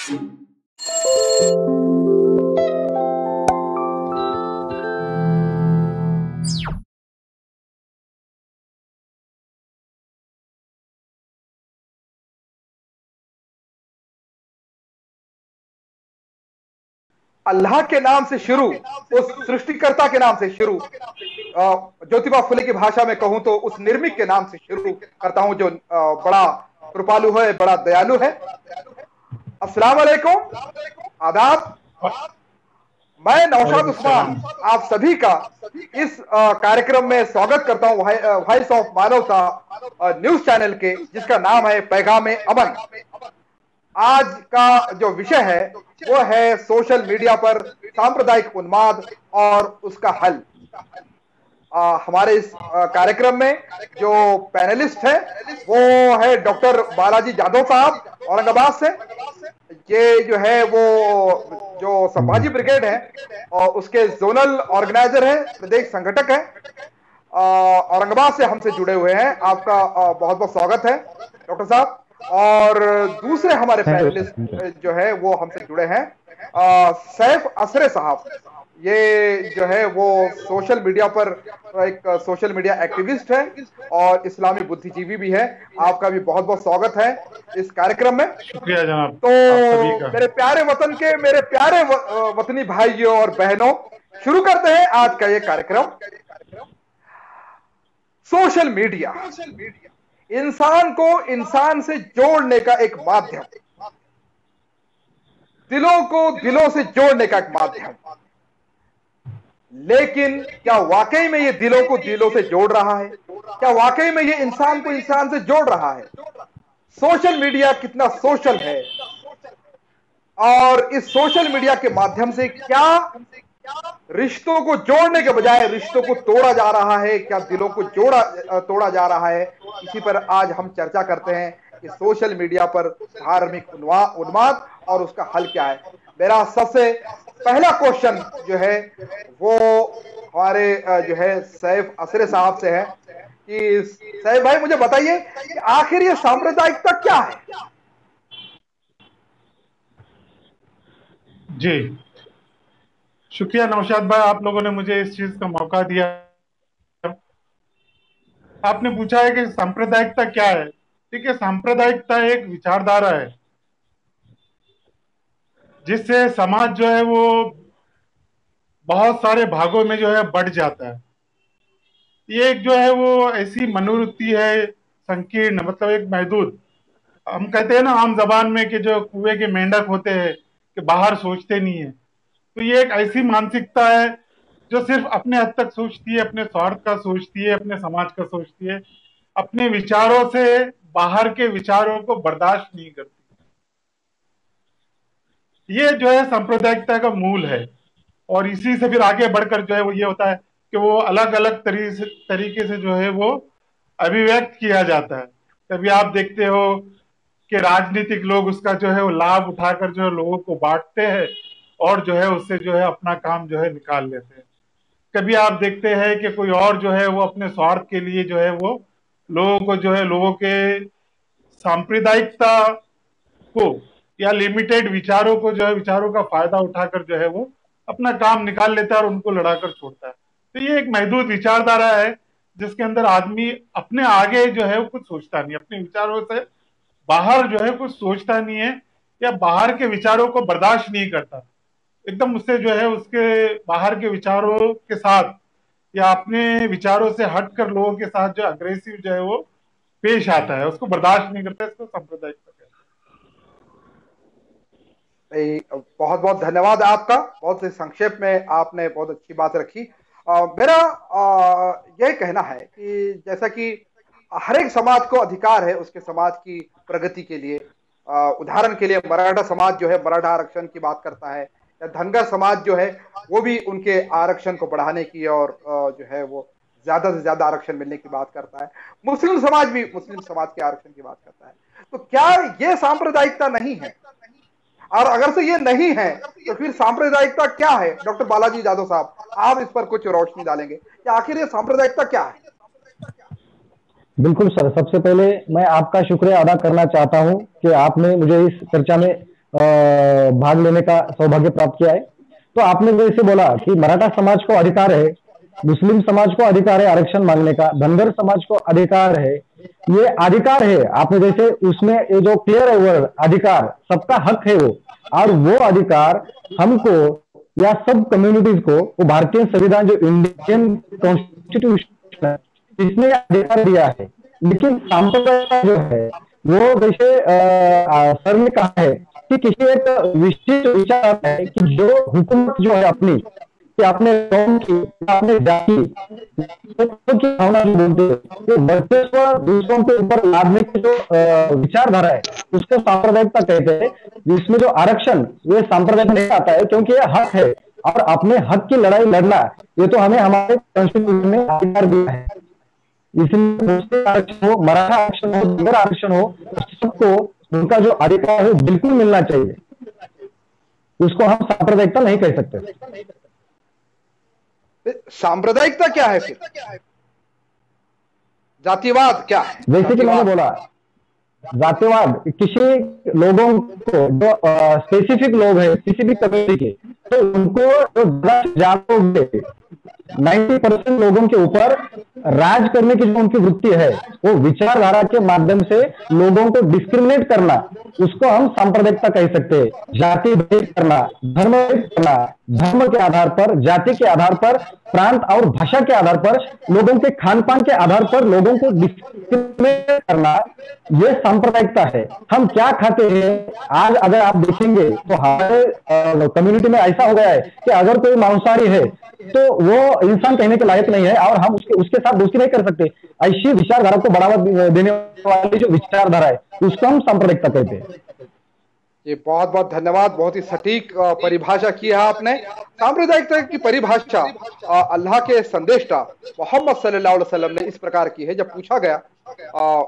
अल्लाह के नाम से शुरू, उस सृष्टिकर्ता के नाम से शुरू, ज्योतिबा फुले की भाषा में कहूं तो उस निर्मिक के नाम से शुरू करता हूं, जो बड़ा कृपालु है, बड़ा दयालु है। अस्सलाम वालेकुम, आदाब। मैं नौशाद उस्मान आप सभी का इस कार्यक्रम में स्वागत करता हूं, वॉइस ऑफ मानवता न्यूज चैनल के, जिसका नाम है पैगाम अमन। आज का जो विषय है वो है सोशल मीडिया पर सांप्रदायिक उन्माद और उसका हल। हमारे इस कार्यक्रम में जो पैनलिस्ट है वो है डॉक्टर बालाजी यादव साहब औरंगाबाद से। ये जो है वो जो संभाजी ब्रिगेड है और उसके जोनल ऑर्गेनाइजर है, प्रदेश संगठक है, औरंगाबाद से हमसे जुड़े हुए हैं। आपका बहुत बहुत स्वागत है डॉक्टर साहब। और दूसरे हमारे पैनलिस्ट जो है वो हमसे जुड़े हैं सैफ असरे साहब। ये जो है वो सोशल मीडिया पर एक सोशल मीडिया एक्टिविस्ट है और इस्लामी बुद्धिजीवी भी है। आपका भी बहुत बहुत स्वागत है इस कार्यक्रम में। शुक्रिया जनाब। तो मेरे प्यारे वतन के, मेरे प्यारे वतनी भाइयों और बहनों, शुरू करते हैं आज का ये कार्यक्रम। सोशल मीडिया इंसान को इंसान से जोड़ने का एक माध्यम, दिलों को दिलों से जोड़ने का एक माध्यम। लेकिन क्या वाकई में ये दिलों को दिलों से जोड़ रहा है? क्या वाकई में ये इंसान को इंसान से जोड़ रहा है? सोशल मीडिया कितना सोशल है और इस सोशल मीडिया के माध्यम से क्या रिश्तों को जोड़ने के बजाय रिश्तों को तोड़ा जा रहा है? क्या दिलों को तोड़ा जा रहा है? इसी पर आज हम चर्चा करते हैं कि सोशल मीडिया पर धार्मिक उन्माद और उसका हल क्या है। मेरा सबसे पहला क्वेश्चन जो है वो हमारे जो है सैफ असरे साहब से है कि सैफ भाई मुझे बताइए कि आखिर ये सांप्रदायिकता क्या है? जी शुक्रिया नौशाद भाई, आप लोगों ने मुझे इस चीज का मौका दिया। आपने पूछा है कि सांप्रदायिकता क्या है। ठीक है, सांप्रदायिकता एक विचारधारा है जिससे समाज जो है वो बहुत सारे भागों में जो है बढ़ जाता है। ये एक जो है वो ऐसी मनोवृत्ति है संकीर्ण, मतलब एक महदूद। हम कहते हैं ना आम जबान में कि जो कुएं के मेंढक होते हैं कि बाहर सोचते नहीं है, तो ये एक ऐसी मानसिकता है जो सिर्फ अपने हद तक सोचती है, अपने स्वार्थ का सोचती है, अपने समाज का सोचती है, अपने विचारों से बाहर के विचारों को बर्दाश्त नहीं करती। ये जो है सांप्रदायिकता का मूल है। और इसी से फिर आगे बढ़कर जो है वो ये होता है कि वो अलग अलग तरीके से जो है वो अभिव्यक्त किया जाता है। कभी आप देखते हो कि राजनीतिक लोग उसका जो है वो लाभ उठाकर जो है लोगों को बांटते हैं और जो है उससे जो है अपना काम जो है निकाल लेते हैं। कभी आप देखते हैं कि कोई और जो है वो अपने स्वार्थ के लिए जो है वो लोगों को जो है लोगों के सांप्रदायिकता को या लिमिटेड विचारों को जो है विचारों का फायदा उठाकर जो है वो अपना काम निकाल लेता है और उनको लड़ाकर छोड़ता है। तो ये एक महदूद विचारधारा है जिसके अंदर आदमी अपने आगे जो है वो कुछ सोचता नहीं, अपने विचारों से बाहर जो है कुछ सोचता नहीं है या बाहर के विचारों को बर्दाश्त नहीं करता, एकदम उससे जो है उसके बाहर के विचारों के साथ या अपने विचारों से हटकर लोगों के साथ जो अग्रेसिव जो है वो पेश आता है, उसको बर्दाश्त नहीं करता। इसको सांप्रदायिकता बहुत बहुत धन्यवाद आपका। बहुत ही संक्षेप में आपने बहुत अच्छी बात रखी। मेरा यह कहना है कि जैसा कि हर एक समाज को अधिकार है उसके समाज की प्रगति के लिए। उदाहरण के लिए मराठा समाज जो है मराठा आरक्षण की बात करता है, या धनगर समाज जो है वो भी उनके आरक्षण को बढ़ाने की और जो है वो ज्यादा से ज्यादा आरक्षण मिलने की बात करता है। मुस्लिम समाज भी मुस्लिम समाज के आरक्षण की बात करता है। तो क्या ये सांप्रदायिकता नहीं है? और अगर से ये नहीं है तो फिर सांप्रदायिकता क्या है? डॉक्टर बालाजी यादव साहब, आप इस पर कुछ रोशनी डालेंगे कि आखिर ये सांप्रदायिकता क्या है? बिल्कुल सर, सबसे पहले मैं आपका शुक्रिया अदा करना चाहता हूं कि आपने मुझे इस चर्चा में भाग लेने का सौभाग्य प्राप्त किया है। तो आपने जैसे बोला कि मराठा समाज को अधिकार है, मुस्लिम समाज को अधिकार है आरक्षण मांगने का, धनगर समाज को अधिकार है, ये अधिकार है। आपने जैसे उसमें ये जो क्लियर है वर्ड अधिकार, सबका हक है वो, और वो अधिकार हमको या सब कम्युनिटीज को वो भारतीय संविधान जो इंडियन कॉन्स्टिट्यूशन है इसने अधिकार दिया है। लेकिन सांप्रदायिकता जो है वो जैसे सर ने कहा है कि किसी एक विशिष्ट विचार है कि जो हुकूमत जो है अपनी कि अपने कौम की अपने जाति की भावना जो बोलते हैं ये वर्चस्व दूसरों के ऊपर लादने की जो विचारधारा है उसको सांप्रदायिकता कहते हैं। जिसमें जो आरक्षण ये सांप्रदायिक नहीं आता है क्योंकि ये हक है और अपने हक की लड़ाई लड़ना ये तो हमें हमारे कॉन्स्टिट्यूशन में अधिकार दिया है। इसलिए मुस्लिम आरक्षण हो, मराठा आरक्षण हो, धनगर आरक्षण हो, सबको उनका जो अधिकार है बिल्कुल मिलना चाहिए। उसको हम सांप्रदायिकता नहीं कह सकते। सांप्रदायिकता क्या है फिर? जातिवाद क्या है? जैसे कि मैंने बोला जातिवाद किसी लोगों को जो स्पेसिफिक लोग हैं किसी भी कम्युनिटी के तो उनको जो ज्यादा 90% लोगों के ऊपर राज करने की जो उनकी वृत्ति है वो विचारधारा के माध्यम से लोगों को डिस्क्रिमिनेट करना उसको हम सांप्रदायिकता कह सकते हैं। जाति भेद करना, धर्म भेद करना, धर्म के आधार पर, जाति के आधार पर, प्रांत और भाषा के आधार पर, लोगों के खान पान के आधार पर लोगों को डिस्क्रिमिनेट करना ये सांप्रदायिकता है। हम क्या खाते हैं आज अगर आप देखेंगे तो हमारे कम्युनिटी में ऐसा हो गया है कि अगर कोई मांसाहारी है तो वो इंसान कहने के लायक नहीं है और हम उसके साथ दोस्ती नहीं कर सकते। ऐसी विचारधारा को बढ़ावा देने वाली जो विचारधारा है उसको हम सांप्रदायिकता कहते हैं। ये बहुत बहुत धन्यवाद, बहुत ही सटीक परिभाषा की है आपने। सांप्रदायिकता की परिभाषा अल्लाह के संदेशा मोहम्मद सल्लल्लाहु अलैहि वसल्लम ने इस प्रकार की है। जब पूछा गया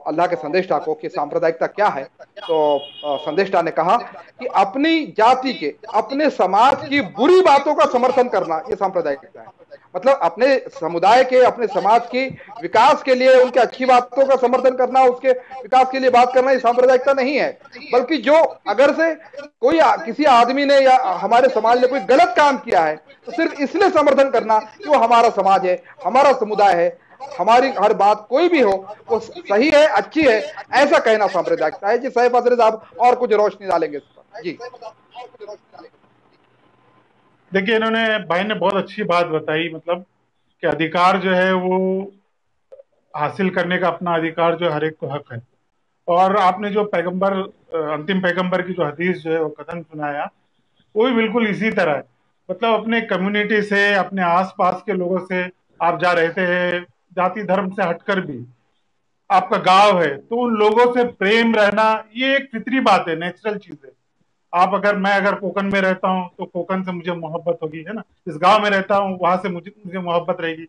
अल्लाह के संदेशा को कि सांप्रदायिकता क्या है तो संदेशा ने कहा कि अपनी जाति के, अपने समाज की बुरी बातों का समर्थन करना ये सांप्रदायिकता है। मतलब अपने समुदाय के, अपने समाज की विकास के लिए उनके अच्छी बातों का समर्थन करना, उसके विकास के लिए बात करना ये सांप्रदायिकता नहीं है। बल्कि जो अगर से कोई किसी आदमी ने या हमारे समाज ने कोई गलत काम किया है तो सिर्फ इसलिए समर्थन करना कि वो हमारा समाज है, हमारा समुदाय है, हमारी हर बात कोई भी हो वो सही है, अच्छी है, ऐसा कहना सांप्रदायिकता है। जी सैफ अजरे साहब और कुछ रोशनी डालेंगे इस पर। जी देखिए, इन्होंने भाई ने बहुत अच्छी बात बताई, मतलब कि अधिकार जो है वो हासिल करने का अपना अधिकार जो हर एक को हक है। और आपने जो पैगंबर अंतिम पैगंबर की जो हदीस जो है वो कथन सुनाया वो भी बिल्कुल इसी तरह है। मतलब अपने कम्युनिटी से, अपने आसपास के लोगों से आप जा रहते हैं, जाति धर्म से हटकर भी आपका गांव है तो उन लोगों से प्रेम रहना ये एक फितरी बात है, नेचुरल चीज है। मैं अगर कोकन में रहता हूँ तो कोकन से मुझे मोहब्बत होगी, है ना। इस गांव में रहता हूँ वहां से मुझे मोहब्बत रहेगी,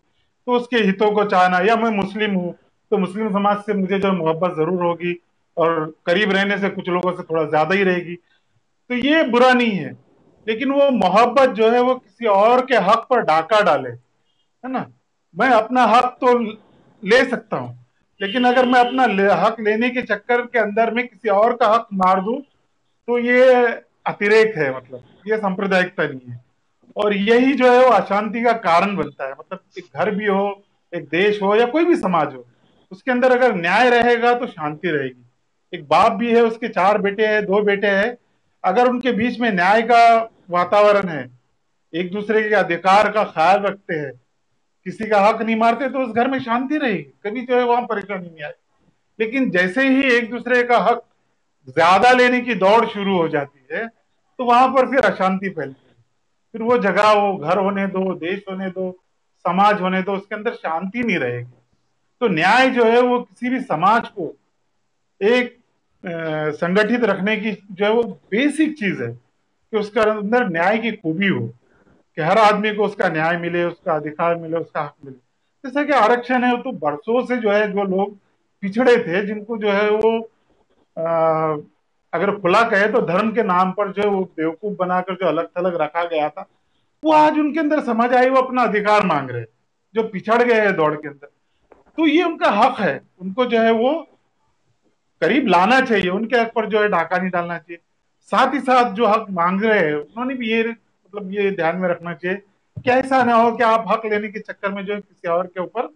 तो उसके हितों को चाहना। या मैं मुस्लिम हूँ तो मुस्लिम समाज से मुझे जो मोहब्बत जरूर होगी और करीब रहने से कुछ लोगों से थोड़ा ज्यादा ही रहेगी, तो ये बुरा नहीं है। लेकिन वो मोहब्बत जो है वो किसी और के हक पर डाका डाले, है ना। मैं अपना हक तो ले सकता हूँ, लेकिन अगर मैं अपना हक लेने के चक्कर के अंदर में किसी और का हक मार दूं तो ये अतिरेक है, मतलब ये सांप्रदायिकता नहीं है। और यही जो है वो अशांति का कारण बनता है। मतलब एक घर भी हो, एक देश हो या कोई भी समाज हो, उसके अंदर अगर न्याय रहेगा तो शांति रहेगी। एक बाप भी है, उसके 4 बेटे हैं, 2 बेटे हैं, अगर उनके बीच में न्याय का वातावरण है, एक दूसरे के अधिकार का ख्याल रखते हैं, किसी का हक नहीं मारते, तो उस घर में शांति रहेगी, कभी जो है वहां परेशानी नहीं आएगी। लेकिन जैसे ही एक दूसरे का हक ज्यादा लेने की दौड़ शुरू हो जाती है तो वहां पर फिर अशांति फैलती है। फिर वो जगह, वो घर होने दो, देश होने दो, समाज होने दो, उसके अंदर शांति नहीं रहेगी। तो न्याय जो है वो किसी भी समाज को एक संगठित रखने की जो है वो बेसिक चीज है कि उसके अंदर न्याय की खूबी हो, कि हर आदमी को उसका न्याय मिले, उसका अधिकार मिले, उसका हक मिले। जैसा कि आरक्षण है तो बरसों से जो है जो लोग पिछड़े थे, जिनको जो है वो अगर खुला कहे तो धर्म के नाम पर जो वो बेवकूफ बनाकर जो अलग थलग रखा गया था, वो आज उनके अंदर समझ आई, वो अपना अधिकार मांग रहे, जो पिछड़ गए हैं दौड़ के अंदर। तो ये उनका हक है, उनको जो है वो करीब लाना चाहिए, उनके हक पर जो है डाका नहीं डालना चाहिए। साथ ही साथ जो हक मांग रहे हैं उन्होंने भी ये मतलब ये ध्यान में रखना चाहिए कि ऐसा ना हो कि आप हक लेने के चक्कर में जो है किसी और के ऊपर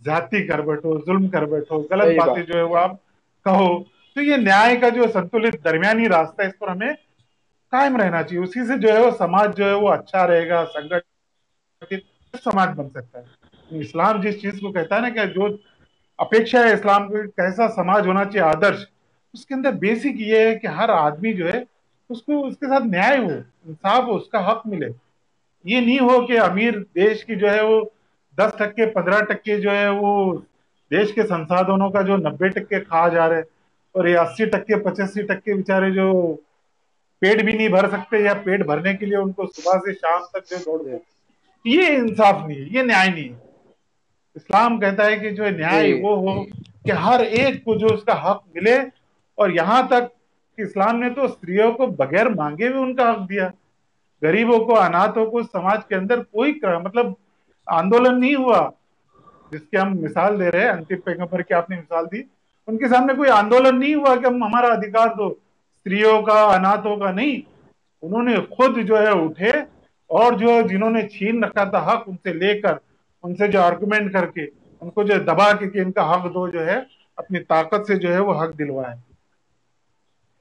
ज्यादती कर बैठो, जुल्म कर बैठो, गलत सही बातें बात। जो है वो आप कहो। तो ये न्याय का जो संतुलित दरमियानी रास्ता है, इस पर हमें कायम रहना चाहिए। उसी से जो है वो समाज जो है वो अच्छा रहेगा, संगठित समाज बन सकता है। इस्लाम जिस चीज को कहता है ना कि जो अपेक्षा है इस्लाम को कैसा समाज होना चाहिए आदर्श, उसके अंदर बेसिक ये है कि हर आदमी जो है उसको उसके साथ न्याय हो, इंसाफ हो, उसका हक मिले। ये नहीं हो कि अमीर देश की जो है वो 10% 15% जो है वो देश के संसाधनों का जो 90% खा जा रहे, और ये 80% 85% बेचारे जो पेट भी नहीं भर सकते या पेट भरने के लिए उनको सुबह से शाम तक जो दौड़ते, ये इंसाफ नहीं है, ये न्याय नहीं है। इस्लाम कहता है कि जो न्याय जी वो हो कि हर एक को जो उसका हक मिले। और यहां तक कि इस्लाम ने तो स्त्रियों को बगैर मांगे भी उनका हक दिया, गरीबों को, अनाथों को। समाज के अंदर कोई मतलब आंदोलन नहीं हुआ जिसकी हम मिसाल दे रहे हैं, अंतिम पैगंबर की आपने मिसाल दी, उनके सामने कोई आंदोलन नहीं हुआ कि हम हमारा अधिकार दो, स्त्रियों का, अनाथों का नहीं। उन्होंने खुद जो है उठे और जो जिन्होंने छीन रखा था हक उनसे लेकर, उनसे जो आर्गुमेंट करके उनको जो दबा के कि इनका हक दो, जो है अपनी ताकत से जो है वो हक दिलवाए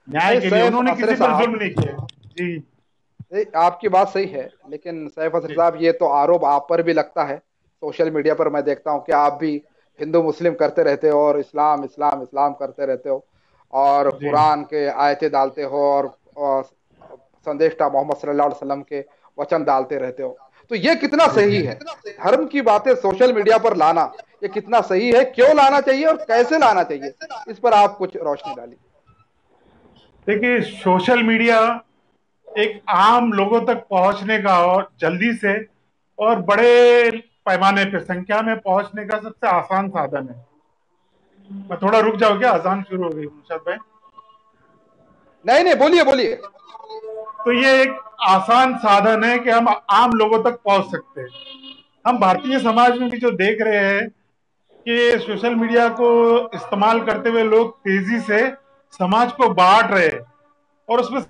न्याय नहीं, के लिए। सैफ उन्होंने असर किसी पर साहब, जुल्म नहीं किया जी। आपकी बात सही है, लेकिन सैफ असर जी साहब, ये तो आरोप आप पर भी लगता है। सोशल मीडिया पर मैं देखता हूँ कि आप भी हिंदू मुस्लिम करते रहते हो और इस्लाम इस्लाम इस्लाम करते रहते हो, और जी कुरान के आयतें डालते हो, और संदेष्टा मोहम्मद सल्लल्लाहु अलैहि वसल्लम के वचन डालते रहते हो। तो ये कितना जी सही है? धर्म की बातें सोशल मीडिया पर लाना, ये कितना सही है? क्यों लाना चाहिए और कैसे लाना चाहिए? इस पर आप कुछ रोशनी डालिए। देखिए, सोशल मीडिया एक आम लोगों तक पहुंचने का और जल्दी से और बड़े पैमाने पे संख्या में पहुंचने का सबसे आसान साधन है। मैं थोड़ा रुक जाऊं क्या, अजान शुरू हो गई मुर्शद भाई? नहीं नहीं, बोलिए बोलिए। तो ये एक आसान साधन है कि हम आम लोगों तक पहुंच सकते हैं। हम भारतीय समाज में भी जो देख रहे हैं कि सोशल मीडिया को इस्तेमाल करते हुए लोग तेजी से समाज को बांट रहे हैं, और उसमें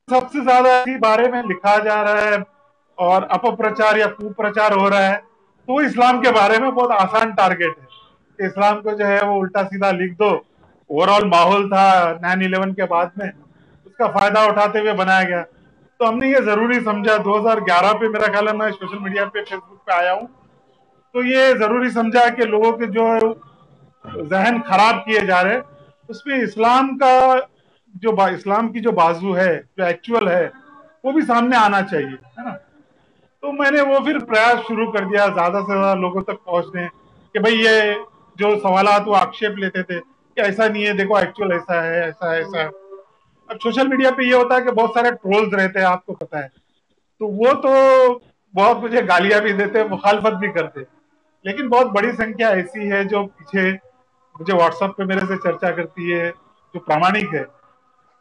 सबसे ज्यादा इसी बारे में लिखा जा रहा है और अपप्रचार या कुप्रचार हो रहा है। तो इस्लाम के बारे में बहुत आसान टारगेट है कि इस्लाम को जो है वो उल्टा सीधा लिख दो। ओवरऑल माहौल था 9/11 के बाद में, उसका फायदा उठाते हुए बनाया गया। तो हमने ये जरूरी समझा, 2011 पे मेरा ख्याल है मैं सोशल मीडिया पे, फेसबुक पे आया हूँ, तो ये जरूरी समझा कि लोगों के जो जहन खराब किए जा रहे, उसमें इस्लाम का जो इस्लाम की जो बाजू है, जो एक्चुअल है, वो भी सामने आना चाहिए, है ना। तो मैंने वो फिर प्रयास शुरू कर दिया ज्यादा से ज्यादा लोगों तक पहुंचने, कि भाई ये जो सवालात वो आक्षेप लेते थे कि ऐसा नहीं है, देखो एक्चुअल ऐसा है, ऐसा है, ऐसा है। अब सोशल मीडिया पे ये होता है कि बहुत सारे ट्रोल्स रहते हैं, आपको पता है, तो वो तो बहुत मुझे गालियां भी देते, मुखालफत भी करते। लेकिन बहुत बड़ी संख्या ऐसी है जो पीछे मुझे व्हाट्सएप पे मेरे से चर्चा करती है, जो प्रामाणिक है,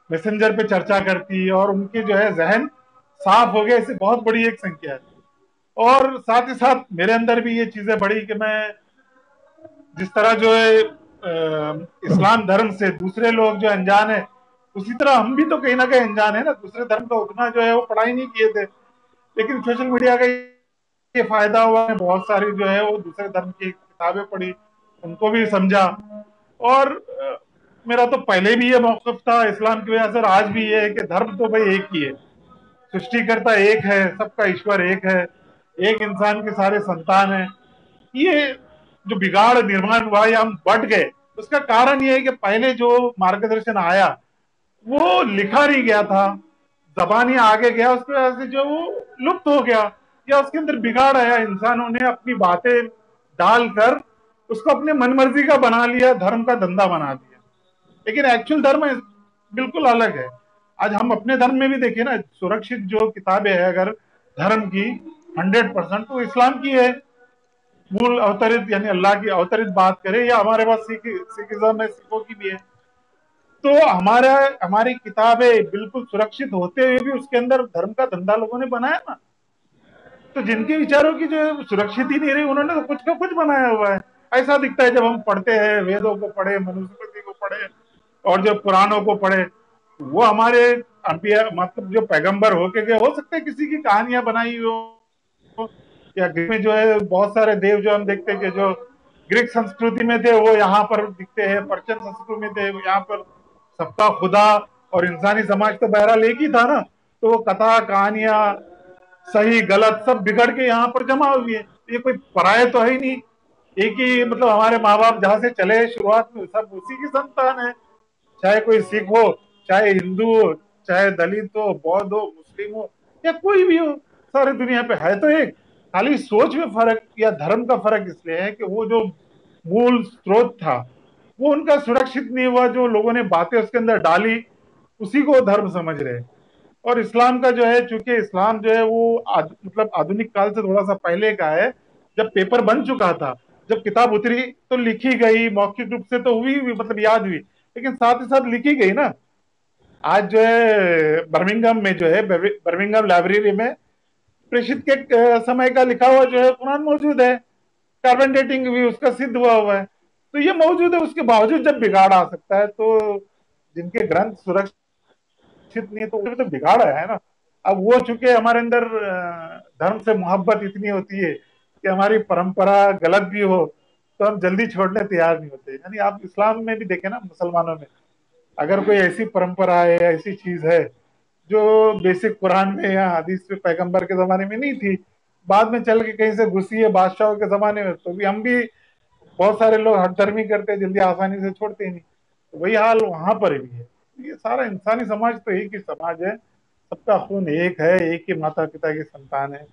मैसेंजर पे चर्चा करती है, और उनके जो है जहन साफ हो गए, ऐसी बहुत बड़ी एक संख्या है। और साथ ही साथ मेरे अंदर भी ये चीजें बढ़ी कि मैं जिस तरह जो है इस्लाम धर्म से दूसरे लोग जो अनजान है, उसी तरह हम भी तो कहीं ना कहीं अनजान है ना, दूसरे धर्म का उतना जो है वो पढ़ाई नहीं किए थे। लेकिन सोशल मीडिया का ये फायदा हुआ है, बहुत सारी जो है वो दूसरे धर्म की किताबें पढ़ी, उनको भी समझा। और मेरा तो पहले भी ये मौकफ था इस्लाम की वजह से, और आज भी ये है कि धर्म तो भाई एक ही है, सृष्टिकर्ता एक है, सबका ईश्वर एक है, एक इंसान के सारे संतान है। ये जो बिगाड़ निर्माण हुआ या हम बट गए, उसका कारण ये है कि पहले जो मार्गदर्शन आया वो लिखा नहीं गया था, जबानी आगे गया, उसकी वजह से जो वो लुप्त हो गया, या उसके अंदर बिगाड़ आया, इंसानों ने अपनी बातें डालकर उसको अपने मनमर्जी का बना लिया, धर्म का धंधा बना दिया। लेकिन एक्चुअल धर्म बिल्कुल अलग है। आज हम अपने धर्म में भी देखें ना, सुरक्षित जो किताबें है अगर धर्म की 100%, तो इस्लाम की है, मूल अवतरित यानी अल्लाह की अवतरित बात करें, या हमारे पास सिखिज्म है, सिखों की भी है। तो हमारा हमारी किताबें बिल्कुल सुरक्षित होते हुए भी उसके अंदर धर्म का धंधा लोगों ने बनाया ना। तो जिनके विचारों की जो सुरक्षित ही नहीं रही, उन्होंने तो कुछ का कुछ बनाया हुआ है। ऐसा दिखता है जब हम पढ़ते हैं, वेदों को पढ़े, मनुस्मृति को पढ़े और जो पुराणों को पढ़े, वो हमारे अंबिया मतलब जो पैगंबर होके गए, हो सकता है किसी की कहानियां बनाई हो, या ग्रीक में जो है बहुत सारे देव जो हम देखते हैं कि जो ग्रीक संस्कृति में थे वो यहाँ पर दिखते हैं, पर्शियन संस्कृति में थे यहाँ पर। सबका खुदा और इंसानी समाज तो बहरहाल एक ही था ना, तो वो कथा कहानियां सही गलत सब बिगड़ के यहाँ पर जमा हुई है। ये कोई पराये तो है ही नहीं, एक ही मतलब हमारे माँ बाप जहां से चले शुरुआत में सब उसी की संतान है। चाहे कोई सिख हो, चाहे हिंदू हो, चाहे दलित हो, बौद्ध हो, मुस्लिम हो, या कोई भी हो, सारी दुनिया पे है तो एक। खाली सोच में फर्क या धर्म का फर्क इसलिए है कि वो जो मूल स्रोत था वो उनका सुरक्षित नहीं हुआ, जो लोगों ने बातें उसके अंदर डाली उसी को धर्म समझ रहे हैं। और इस्लाम का जो है, चूंकि इस्लाम जो है वो मतलब आधुनिक काल से थोड़ा सा पहले का है, जब पेपर बन चुका था, जब किताब उतरी तो लिखी गई, मौखिक रूप से तो हुई मतलब याद हुई, लेकिन साथ ही साथ लिखी गई ना। आज जो है बर्मिंघम में जो है बर्मिंघम लाइब्रेरी में प्रेषित के समय का लिखा हुआ जो है कुरान मौजूद है, कार्बन डेटिंग भी उसका सिद्ध हुआ है, तो ये मौजूद है। उसके बावजूद जब बिगाड़ आ सकता है तो जिनके ग्रंथ सुरक्षित नहीं है तो वो तो बिगाड़ है ना। अब वो चूंकि हमारे अंदर धर्म से मोहब्बत इतनी होती है कि हमारी परंपरा गलत भी हो तो हम जल्दी छोड़ने तैयार नहीं होते। यानी आप इस्लाम में भी देखें ना, मुसलमानों में अगर कोई ऐसी परंपरा है, ऐसी चीज है जो बेसिक कुरान में या हदीस में पैगंबर के जमाने में नहीं थी, बाद में चल के कहीं से घुसी है बादशाहों के जमाने में, तो भी हम भी बहुत सारे लोग हठधर्मी करते हैं, जल्दी आसानी से छोड़ते ही नहीं। तो वही हाल वहां पर भी है। ये सारा इंसानी समाज तो एक ही समाज है, सबका खून एक है, एक ही माता पिता की संतान है।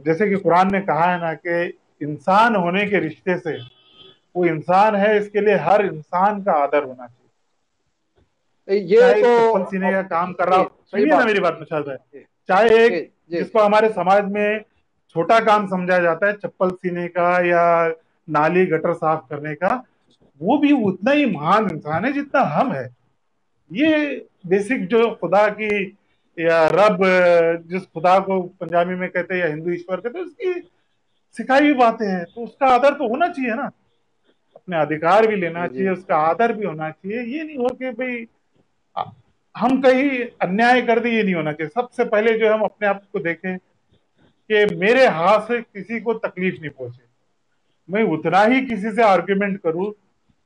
जैसे कि कुरान ने कहा है ना कि इंसान होने के रिश्ते से वो इंसान है, इसके लिए हर इंसान का आदर होना चाहिए। ये चाहे तो चप्पल सीने का काम कर रहा हो, सुनिए ना मेरी बात मशाल भाई, चाहे एक जी जिसको हमारे समाज में छोटा काम समझा जाता है चप्पल सीने का या नाली गटर साफ करने का, वो भी उतना ही महान इंसान है जितना हम है। ये बेसिक जो खुदा की या रब, जिस खुदा को पंजाबी में कहते हैं या हिंदू ईश्वर कहते हैं, उसकी सिखाई हुई बातें हैं, तो उसका आदर तो होना चाहिए ना। अपने अधिकार भी लेना जी चाहिए, उसका आदर भी होना चाहिए। ये नहीं हो कि भाई हम कहीं अन्याय कर दे, ये नहीं होना चाहिए। सबसे पहले जो हम अपने आप को देखें कि मेरे हाथ से किसी को तकलीफ नहीं पहुंचे, मैं उतना ही किसी से आर्ग्यूमेंट करूं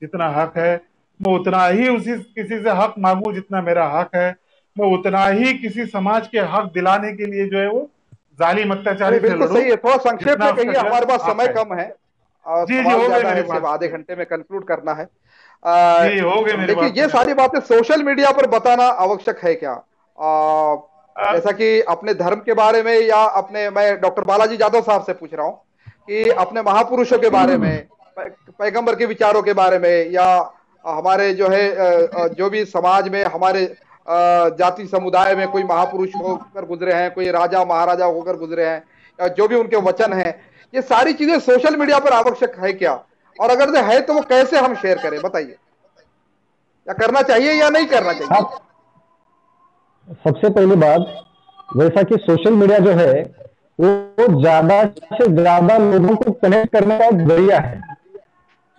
जितना हक है, मैं उतना ही उसी किसी से हक मांगू जितना मेरा हक है, मैं उतना ही किसी समाज के हक दिलाने के लिए जो है वो जालिम अत्याचारी से बिल्कुल लड़ूं सही है। थोड़ा संक्षेप जितना में उसका कहिए, जो हमारे पास हक समय है। कम है और जी सवाल हो गई ज्यादा मेरी है, सिर्फ बात, आधे घंटे में कंक्लूड करना है। जी हो गई मेरी देखिए, बात। ये सारी बातें सोशल मीडिया पर बताना आवश्यक है क्या? जैसा कि अपने धर्म के बारे में या अपने, मैं डॉक्टर बालाजी यादव साहब से पूछ रहा हूँ कि अपने महापुरुषों के बारे में, पैगंबर के विचारों के बारे में, या हमारे जो है जो भी समाज में हमारे जाति समुदाय में कोई महापुरुष होकर गुजरे हैं, कोई राजा महाराजा होकर गुजरे हैं, या जो भी उनके वचन हैं, ये सारी चीजें सोशल मीडिया पर आवश्यक है क्या? और अगर जो है तो वो कैसे हम शेयर करें, बताइए। या करना चाहिए या नहीं करना चाहिए? आप सबसे पहली बात, जैसा कि सोशल मीडिया जो है वो ज्यादा से ज्यादा लोगों को कनेक्ट करने का एक जरिया है।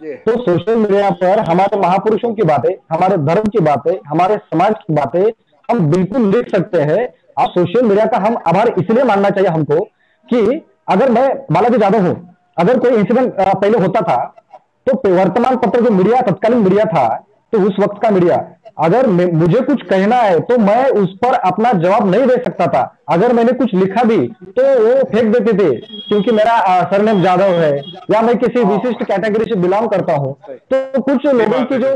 तो सोशल मीडिया पर हमारे महापुरुषों की बातें, हमारे धर्म की बातें, हमारे समाज की बातें हम बिल्कुल लिख सकते हैं। आप सोशल मीडिया का हम आभार इसलिए मानना चाहिए हमको कि अगर मैं बालाजी यादव हूं, अगर कोई इंसिडेंट पहले होता था तो वर्तमान पत्र जो मीडिया, तत्कालीन मीडिया था, तो उस वक्त का मीडिया, अगर मुझे कुछ कहना है तो मैं उस पर अपना जवाब नहीं दे सकता था। अगर मैंने कुछ लिखा भी तो वो फेंक देते थे, क्योंकि मेरा सरनेम जादव है या मैं किसी विशिष्ट कैटेगरी से बिलोंग करता हूं। तो कुछ लोगों की जो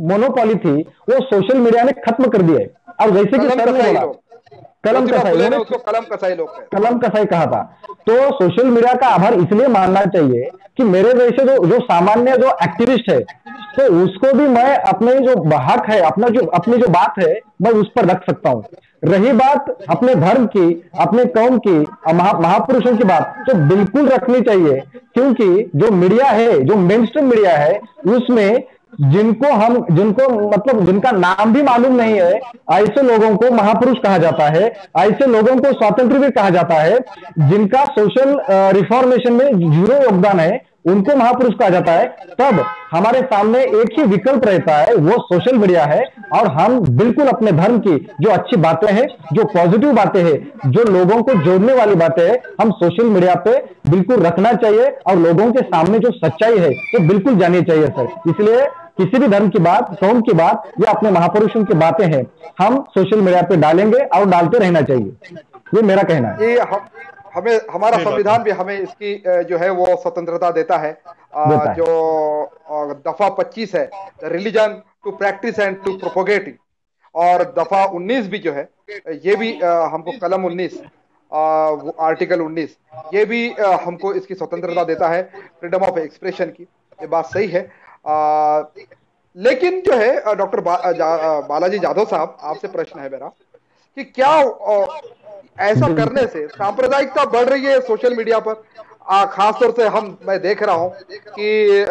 मोनोपॉली थी वो सोशल मीडिया ने खत्म कर दी है। अब जैसे कि सर ने बोला, कलम कसाई, उसको कलम कसाई लोग कलम कसाई कहा था। तो सोशल मीडिया का आभार इसलिए मानना चाहिए कि मेरे जैसे जो सामान्य जो एक्टिविस्ट है, तो उसको भी मैं अपने जो हक है, अपनी जो बात है, मैं उस पर रख सकता हूँ। रही बात अपने धर्म की, अपने कौम की, महापुरुषों की बात, तो बिल्कुल रखनी चाहिए, क्योंकि जो मीडिया है, जो मेन स्ट्रीम मीडिया है, उसमें जिनको मतलब जिनका नाम भी मालूम नहीं है, ऐसे लोगों को महापुरुष कहा जाता है, ऐसे लोगों को स्वातंत्र भी कहा जाता है, जिनका सोशल रिफॉर्मेशन में जीरो योगदान है, उनको महापुरुष कहा जाता है, तब हमारे सामने एक ही विकल्प रहता है, वो सोशल मीडिया है। और हम बिल्कुल अपने धर्म की जो अच्छी बातें हैं, जो पॉजिटिव बातें हैं, जो लोगों को जोड़ने वाली बातें हैं, हम सोशल मीडिया पे बिल्कुल रखना चाहिए और लोगों के सामने जो सच्चाई है वो बिल्कुल जानी चाहिए सर। इसलिए किसी भी धर्म की बात, कौम की बात या अपने महापुरुषों की बातें हैं, हम सोशल मीडिया पे डालेंगे और डालते रहना चाहिए। ये मेरा कहना है। ये हमें हमारा संविधान भी हमें इसकी जो है वो स्वतंत्रता देता है। देता है। जो दफा 25 है, religion to practise and to propagate, और दफा 19 भी जो है ये भी हमको कलम 19 वो आर्टिकल 19 ये भी हमको इसकी स्वतंत्रता देता है, फ्रीडम ऑफ एक्सप्रेशन की। ये बात सही है। लेकिन जो है डॉक्टर बालाजी जाधव साहब, आपसे प्रश्न है मेरा कि क्या ऐसा करने से सांप्रदायिकता बढ़ रही है सोशल मीडिया पर? खासतौर से मैं देख रहा हूं कि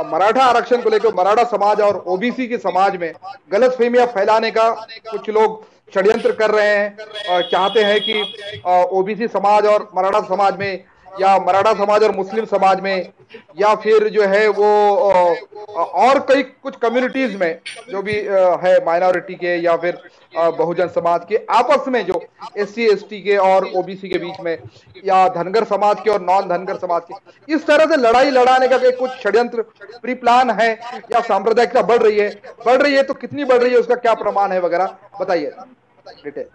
मराठा आरक्षण को लेकर मराठा समाज और ओबीसी के समाज में गलतफहमियां फैलाने का कुछ लोग षड्यंत्र कर रहे हैं। चाहते हैं कि ओबीसी समाज और मराठा समाज में, या मराठा समाज और मुस्लिम समाज में, या फिर जो है वो और कई कुछ कम्युनिटीज में जो भी है माइनॉरिटी के या फिर बहुजन समाज के, आपस में जो एससी एसटी के और ओबीसी के बीच में, या धनगर समाज के और नॉन धनगर समाज के, इस तरह से लड़ाई लड़ाने का कुछ षड्यंत्र प्री प्लान है, या सांप्रदायिकता बढ़ रही है तो कितनी बढ़ रही है, उसका क्या प्रमाण है वगैरह बताइए डिटेल।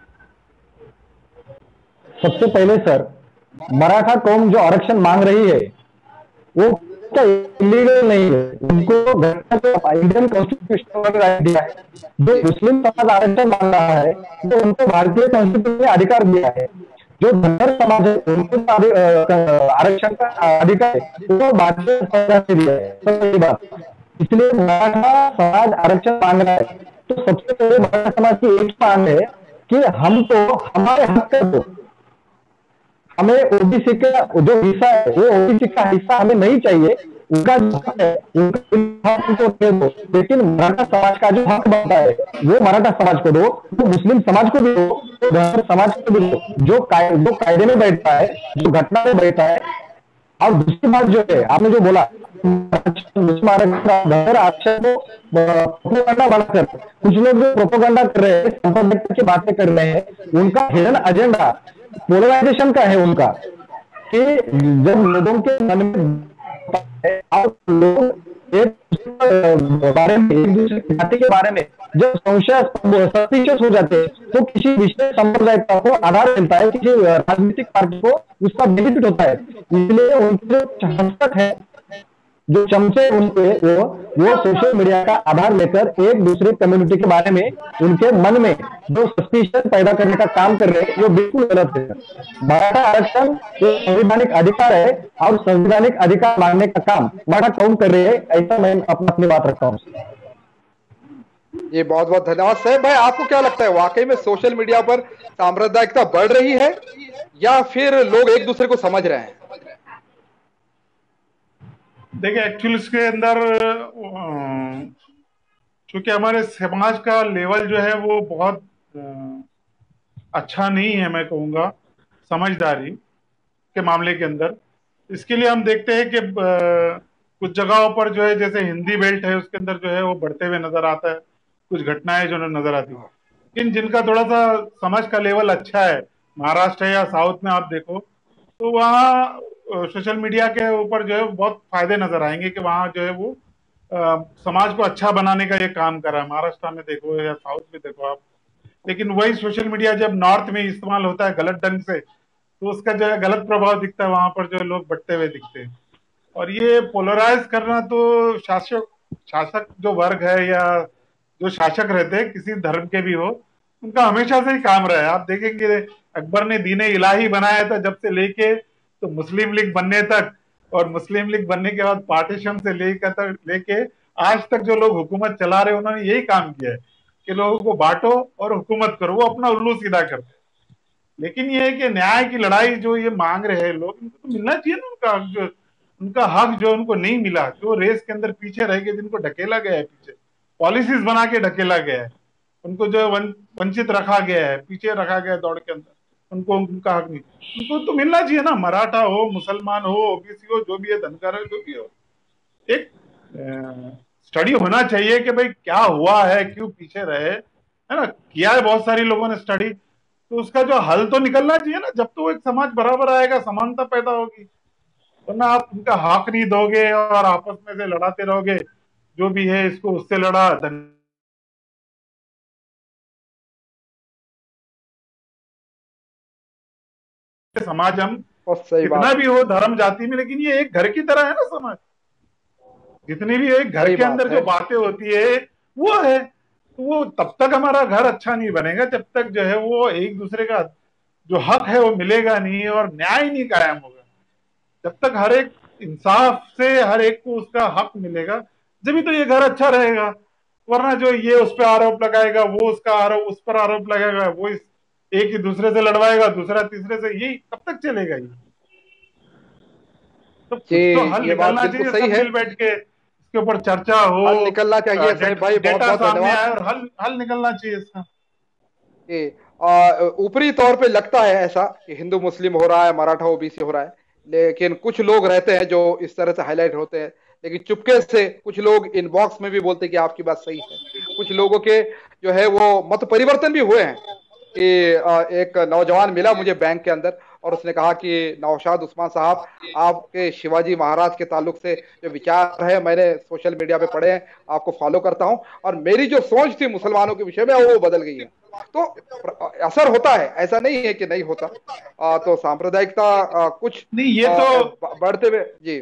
सबसे पहले सर, मराठा कौम जो आरक्षण मांग रही है वो इलीगल नहीं है। उनको इंडियन कॉन्स्टिट्यूशन में राइट दिया है। जो मुस्लिम समाज आरक्षण मांग रहा है तो उनको भारतीय कॉन्स्टिट्यूशन ने अधिकार दिया है। जो धनगर समाज है उनको आरक्षण का अधिकार है वो भारतीय संविधान ने दिया है। सबसे बात, इसलिए मराठा समाज आरक्षण मांग रहा है तो सबसे पहले मराठा समाज की एक मांग है कि हमको हमारे हक कर दो। हमें ओबीसी का जो हिस्सा है वो ओबीसी का हिस्सा हमें नहीं चाहिए। उनका जो हक है उनका हक उनको दे दो, लेकिन मराठा समाज का जो हक बनता है वो मराठा समाज को दो, वो मुस्लिम समाज को भी दो, धनगर समाज को भी दो। जो कायदे में बैठता है, जो घटना में बैठता है। और दूसरी बात जो है, आपने जो बोला धनगर आरक्षण को प्रोपोगंडा बनाकर कुछ लोग जो प्रोपोगंडा कर रहे हैं, सांप्रदायिकता की बातें कर रहे हैं, उनका हिडन एजेंडा पोलराइजेशन का है उनका, कि जब लोगों के मन में और लोग एक बारे में, एक दूसरे की जाति के बारे में जब संशय सस्पिशियस हो जाते हैं तो किसी विशेष संप्रदायिकता को आधार मिलता है, किसी राजनीतिक पार्टी को उसका बेनिफिट होता है। इसलिए उनके जो हस्तक है, जो चमचे उनके वो सोशल मीडिया का आधार लेकर एक दूसरे कम्युनिटी के बारे में उनके मन में जो सस्पिशन पैदा करने का काम कर रहे हैं, वो बिल्कुल गलत है। मराठा आरक्षण एक संवैधानिक अधिकार है और संवैधानिक अधिकार मांगने का काम मराठा कौन कर रही है, ऐसा मैं अपनी बात रखता हूँ। ये बहुत बहुत धन्यवाद साहब। भाई, आपको क्या लगता है, वाकई में सोशल मीडिया पर सांप्रदायिकता बढ़ रही है या फिर लोग एक दूसरे को समझ रहे हैं? देखिए, एक्चुअली इसके अंदर चूंकि हमारे समाज का लेवल जो है वो बहुत अच्छा नहीं है, मैं कहूँगा समझदारी के मामले के अंदर। इसके लिए हम देखते हैं कि कुछ जगहों पर जो है, जैसे हिंदी बेल्ट है, उसके अंदर जो है वो बढ़ते हुए नजर आता है, कुछ घटनाएं जो नजर आती है। लेकिन जिनका थोड़ा सा समझ का लेवल अच्छा है, महाराष्ट्र या साउथ में आप देखो, तो वहाँ सोशल मीडिया के ऊपर जो है बहुत फायदे नजर आएंगे कि वहाँ जो है वो समाज को अच्छा बनाने का ये काम कर रहा है। महाराष्ट्र में देखो या साउथ में देखो आप। लेकिन वही सोशल मीडिया जब नॉर्थ में इस्तेमाल होता है गलत ढंग से, तो उसका जो है गलत प्रभाव दिखता है, वहां पर जो लोग बढ़ते हुए दिखते हैं। और ये पोलराइज करना तो शासक जो वर्ग है या जो शासक रहते हैं, किसी धर्म के भी हो, उनका हमेशा से ही काम रहा है। आप देखेंगे अकबर ने दीन इलाही बनाया था जब से लेके तो मुस्लिम लीग बनने तक, और मुस्लिम लीग बनने के बाद पार्टीशन से लेके आज तक जो लोग हुकूमत चला रहे हैं, उन्होंने यही काम किया है कि लोगों को बांटो और हुकूमत करो। वो अपना उल्लू सीधा करते हैं। लेकिन ये है कि न्याय की लड़ाई जो ये मांग रहे हैं लोग, इनको तो मिलना चाहिए ना उनका हक जो उनको नहीं मिला, जो रेस के अंदर पीछे रह गए, जिनको ढकेला गया है पीछे, पॉलिसीज बना के ढकेला गया है, उनको जो वंचित रखा गया है, पीछे रखा गया है दौड़ के अंदर, उनको उनका हक नहीं, उनको तो मिलना चाहिए ना। मराठा हो, मुसलमान हो, ओबीसी हो, जो भी है, धनगर है, जो भी हो, एक स्टडी होना चाहिए कि भाई क्या हुआ है, क्यों पीछे रहे, है ना। किया है बहुत सारी लोगों ने स्टडी, तो उसका जो हल तो निकलना चाहिए ना। जब तो एक समाज बराबर आएगा, समानता पैदा होगी, वरना आप उनका हक नहीं दोगे और आपस में से लड़ाते रहोगे, जो भी है इसको उससे लड़ा, समाज हम बहुत सही कितना बात। भी हो धर्म जाति में, लेकिन ये एक घर की तरह है ना समाज। जितनी भी एक घर सही के बात अंदर जो है। बातें होती है वो है, तो वो तब तक हमारा घर अच्छा नहीं बनेगा जब तक जो है वो एक दूसरे का जो हक है वो मिलेगा नहीं और न्याय नहीं कायम होगा। जब तक हर एक इंसाफ से हर एक को उसका हक मिलेगा, जब तो ये घर अच्छा रहेगा। वरना जो ये उस पर आरोप लगाएगा, वो उसका आरोप उस पर आरोप लगाएगा, वो एक ही दूसरे से लड़वाएगा, दूसरा तीसरे से, यही कब तक चलेगा ये। तो जी, कुछ तो हल ये बात निकलना बिल्कुल चाहिए, सही सब है। मिल बैठ के इसके ऊपर चर्चा हो, हल निकलना चाहिए सनी भाई, बहुत डेटा बहुत सामने धन्यवाद। आए और हल हल निकलना चाहिए इसका। जी, ऊपरी तौर पे लगता है ऐसा कि हिंदू मुस्लिम हो रहा है, मराठा ओबीसी हो रहा है, लेकिन कुछ लोग रहते हैं जो इस तरह से हाईलाइट होते हैं, लेकिन चुपके से कुछ लोग इनबॉक्स में भी बोलते हैं कि आपकी बात सही है। कुछ लोगों के जो है वो मत परिवर्तन भी हुए हैं कि एक नौजवान मिला मुझे बैंक के अंदर और उसने कहा कि नौशाद उस्मान साहब, आपके शिवाजी महाराज के ताल्लुक से जो विचार है मैंने सोशल मीडिया पे पढ़े हैं, आपको फॉलो करता हूं और मेरी जो सोच थी मुसलमानों के विषय में वो बदल गई है। तो असर होता है, ऐसा नहीं है कि नहीं होता। तो सांप्रदायिकता कुछ नहीं ये तो बढ़ते हुए। जी